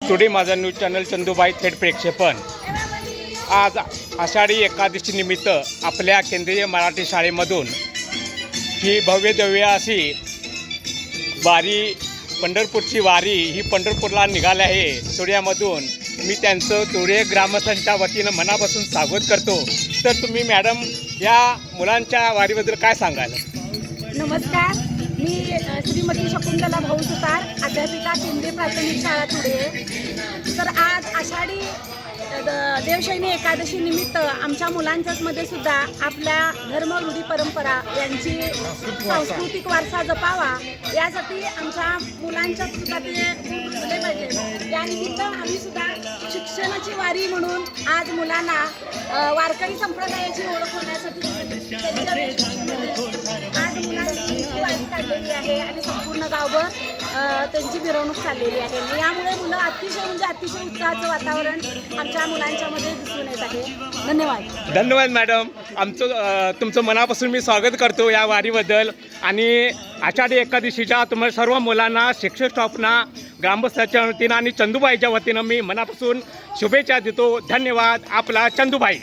Today माझा news channel चंदूबाई थेट प्रक्षेपण। आज आषाढी एकादशी निमित्त आपल्या केंद्रीय मराठी शाळेमधून ही भव्यदिव्य अशी वारी, पंढरपूरची वारी ही पंढरपूरला निघाली आहे। टुड्यामधून मी त्यांचं टुडे ग्रामस्थांच्या वतीनं मनापासून स्वागत करतो। तर तुम्ही मॅडम या मुलांच्या वारीबद्दल काय सांगाल? नमस्कार, मी श्रीमती शकुंतला भाऊ सुतार, अध्यापिका केंद्रीय प्राथमिक शाळा टुडे। तर आज आषाढी देवशयनी एकादशी निमित्त आमच्या मुलांच्यामध्ये सुद्धा आपल्या धर्म, रूढी, परंपरा यांची सांस्कृतिक वारसा जपावा यासाठी आमच्या मुलांच्यात सुद्धा ते जपले पाहिजे। त्यानिमित्त आम्ही सुद्धा शिक्षणाची वारी म्हणून आज मुलांना वारकरी संप्रदायाची ओळख होण्यासाठी आज मुलांची वारी काढलेली आहे आणि संपूर्ण गावभर त्यांची मिरवणूक चाललेली आहे। यामुळे मुलं अतिशय उत्साहाचं वातावरण आमच्या मुलांच्यामध्ये दिसून येत आहे। धन्यवाद। धन्यवाद मॅडम, तुमचं मनापासून मी स्वागत करतो या वारीबद्दल। आणि आषाढी एकादशीच्या तुम्हाला सर्व मुलांना, शिक्षक स्टाफना, ग्रामस्थांच्या वतीनं आणि चंदूबाईच्या वतीनं मी मनापासून शुभेच्छा देतो। धन्यवाद। आपला चंदूबाई।